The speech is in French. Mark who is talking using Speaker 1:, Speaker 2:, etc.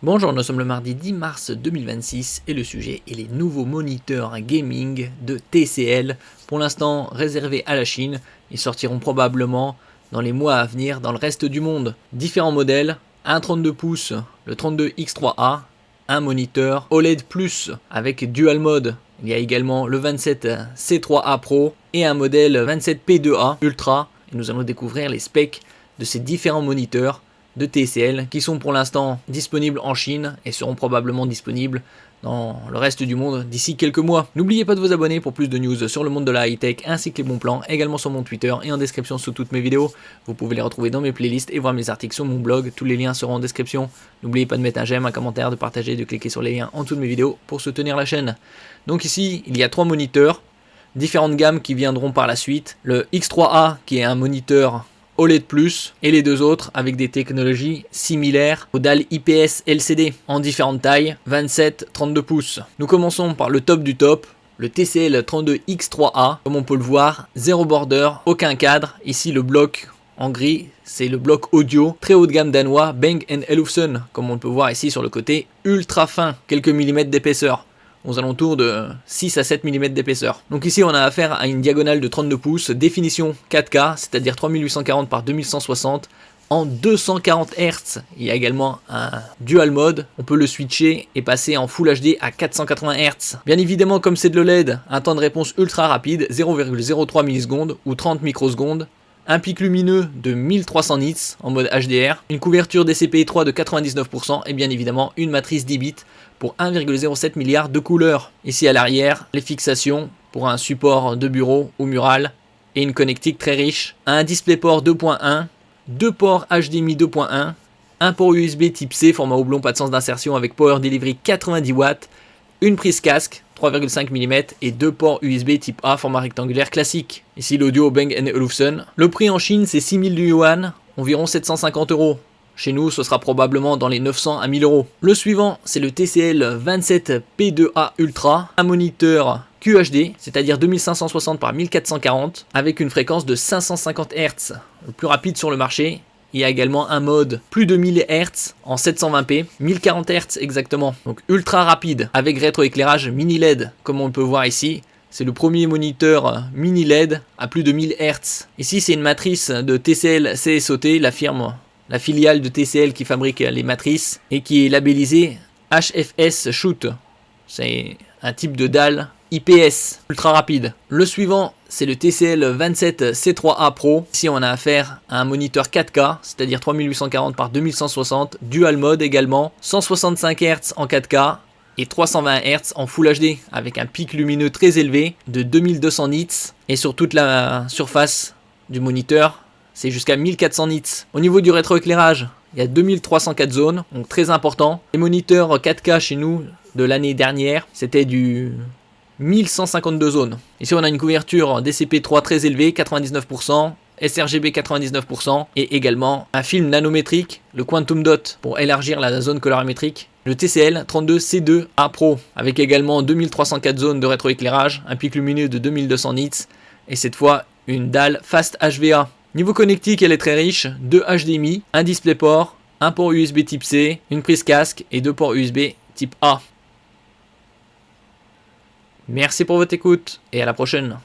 Speaker 1: Bonjour, nous sommes le mardi 10 mars 2026 et le sujet est les nouveaux moniteurs gaming de TCL, pour l'instant réservés à la Chine. Ils sortiront probablement dans les mois à venir dans le reste du monde. Différents modèles, un 32 pouces, le 32X3A, un moniteur OLED Plus avec Dual Mode. Il y a également le 27C3A Pro et un modèle 27P2A Ultra. Et nous allons découvrir les specs de ces différents moniteurs de TCL qui sont pour l'instant disponibles en Chine et seront probablement disponibles dans le reste du monde d'ici quelques mois. N'oubliez pas de vous abonner pour plus de news sur le monde de la high-tech ainsi que les bons plans, également sur mon Twitter et en description sous toutes mes vidéos. Vous pouvez les retrouver dans mes playlists et voir mes articles sur mon blog, tous les liens seront en description. N'oubliez pas de mettre un j'aime, un commentaire, de partager, de cliquer sur les liens en dessous de mes vidéos pour soutenir la chaîne. Donc ici, il y a trois moniteurs, différentes gammes qui viendront par la suite. Le X3A qui est un moniteur OLED Plus et les deux autres avec des technologies similaires aux dalles IPS LCD en différentes tailles, 27-32 pouces. Nous commençons par le top du top, le TCL 32X3A. Comme on peut le voir, zéro border, aucun cadre. Ici le bloc en gris, c'est le bloc audio très haut de gamme danois Bang & Olufsen, comme on peut voir ici sur le côté, ultra fin, quelques millimètres d'épaisseur, aux alentours de 6 à 7 mm d'épaisseur. Donc ici on a affaire à une diagonale de 32 pouces, définition 4K, c'est-à-dire 3840 par 2160 en 240 Hz. Il y a également un dual mode, on peut le switcher et passer en Full HD à 480 Hz. Bien évidemment, comme c'est de l'OLED, un temps de réponse ultra rapide, 0,03 millisecondes ou 30 microsecondes. Un pic lumineux de 1300 nits en mode HDR, une couverture DCP-3 de 99% et bien évidemment une matrice 10 bits pour 1,07 milliard de couleurs. Ici à l'arrière, les fixations pour un support de bureau ou mural et une connectique très riche. Un DisplayPort 2.1, deux ports HDMI 2.1, un port USB type C format oblong pas de sens d'insertion avec Power Delivery 90 watts, une prise casque 3,5 mm et deux ports USB type A format rectangulaire classique. Ici l'audio Bang & Olufsen. Le prix en Chine c'est 6000 yuan, environ 750 €. Chez nous ce sera probablement dans les 900 à 1000 €. Le suivant c'est le TCL 27P2A Ultra, un moniteur QHD, c'est-à-dire 2560 par 1440 avec une fréquence de 550 Hz, le plus rapide sur le marché. Il y a également un mode plus de 1000 Hz en 720p, 1040 Hz exactement, donc ultra rapide avec rétroéclairage mini LED comme on peut voir ici. C'est le premier moniteur mini LED à plus de 1000 Hz. Ici c'est une matrice de TCL CSOT, la filiale de TCL qui fabrique les matrices et qui est labellisée HFS Shoot. C'est un type de dalle IPS ultra rapide. Le suivant c'est le TCL 27C3A Pro. Ici on a affaire à un moniteur 4K, c'est-à-dire 3840 par 2160, dual mode également, 165 Hz en 4K et 320 Hz en Full HD avec un pic lumineux très élevé de 2200 nits et sur toute la surface du moniteur c'est jusqu'à 1400 nits. Au niveau du rétroéclairage, il y a 2304 zones, donc très important. Les moniteurs 4K chez nous de l'année dernière, c'était du 1152 zones. Ici on a une couverture DCP-3 très élevée, 99%, sRGB 99% et également un film nanométrique, le Quantum Dot pour élargir la zone colorimétrique. Le TCL 32C2A Pro avec également 2304 zones de rétroéclairage, un pic lumineux de 2200 nits et cette fois une dalle Fast HVA. Niveau connectique elle est très riche, 2 HDMI, un DisplayPort, un port USB type C, une prise casque et deux ports USB type A. Merci pour votre écoute et à la prochaine.